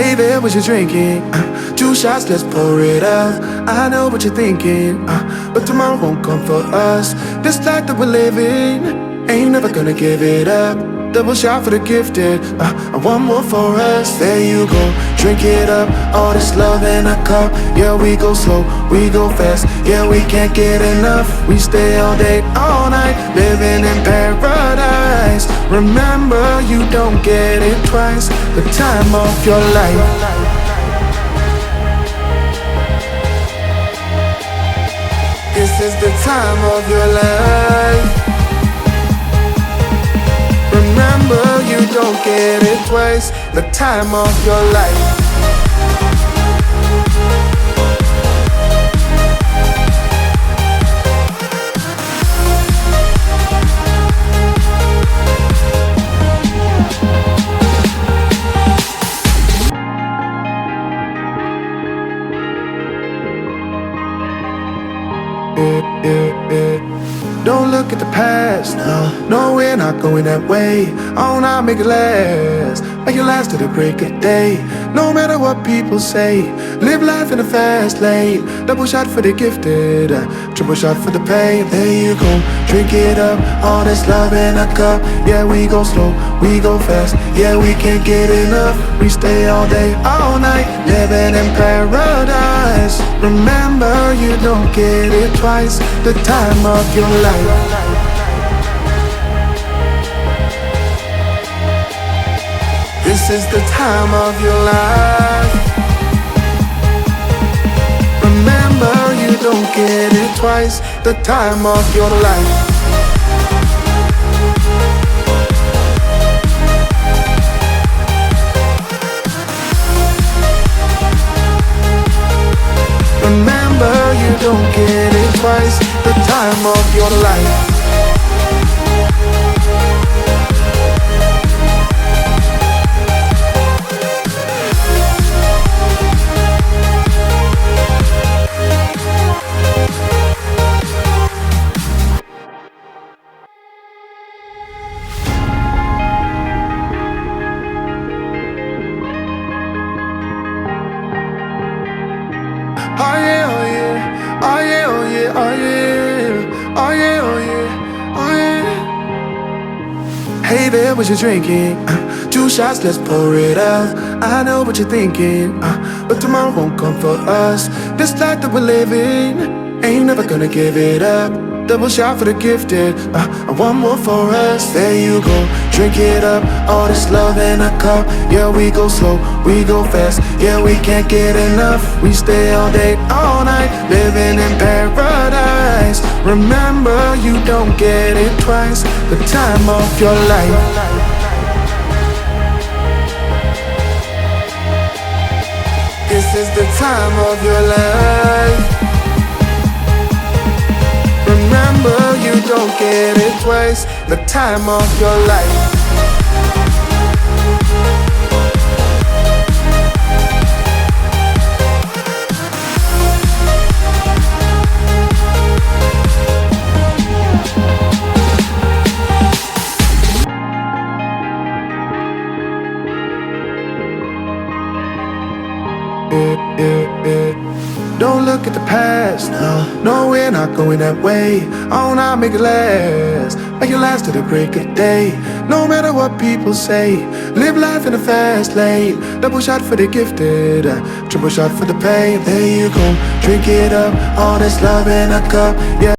Hey there, what you drinking? 2 shots, let's pour it out. I know what you're thinking, but tomorrow won't come for us. This life that we're living, ain't never gonna give it up. Double shot for the gifted, and one more for us. There you go, drink it up. All this love in a cup. Yeah, we go slow, we go fast. Yeah, we can't get enough. We stay all day, all night, living in paradise. Remember, you don't get it twice. The time of your life. This is the time of your life. Remember, you don't get it twice. The time of your life. Don't look at the past, no, we're not going that way. Oh, now make it last, make it last to the break of day. No matter what people say, live life in a fast lane. Double shot for the gifted, triple shot for the pain. There you go, drink it up. All this love in a cup. Yeah, we go slow, we go fast. Yeah, we can't get enough. We stay all day, all night, living in paradise. Remember, you don't get it twice. The time of your life. This is the time of your life. Remember, you don't get it twice. The time of your life. Remember, you don't get it twice. The time of your life. Oh yeah, oh yeah, oh yeah, oh yeah, oh yeah, oh yeah, oh yeah, oh yeah. Hey there, what you drinking? 2 shots, let's pour it out. I know what you're thinking, but tomorrow won't come for us. This life that we're living, ain't never gonna give it up. Double shot for the gifted, and one more for us. There you go, drink it up. All this love in a cup. Yeah, we go slow, we go fast. Yeah, we can't get enough. We stay all day, all night, living in paradise. Remember, you don't get it twice. The time of your life. This is the time of your life. Remember, you don't get it twice. The time of your life. Don't look at the past, no, we're not going that way. Oh, now make it last, make it last to the break of day. No matter what people say, live life in a fast lane. Double shot for the gifted, triple shot for the pain. There you go, drink it up. All this love in a cup. Yeah.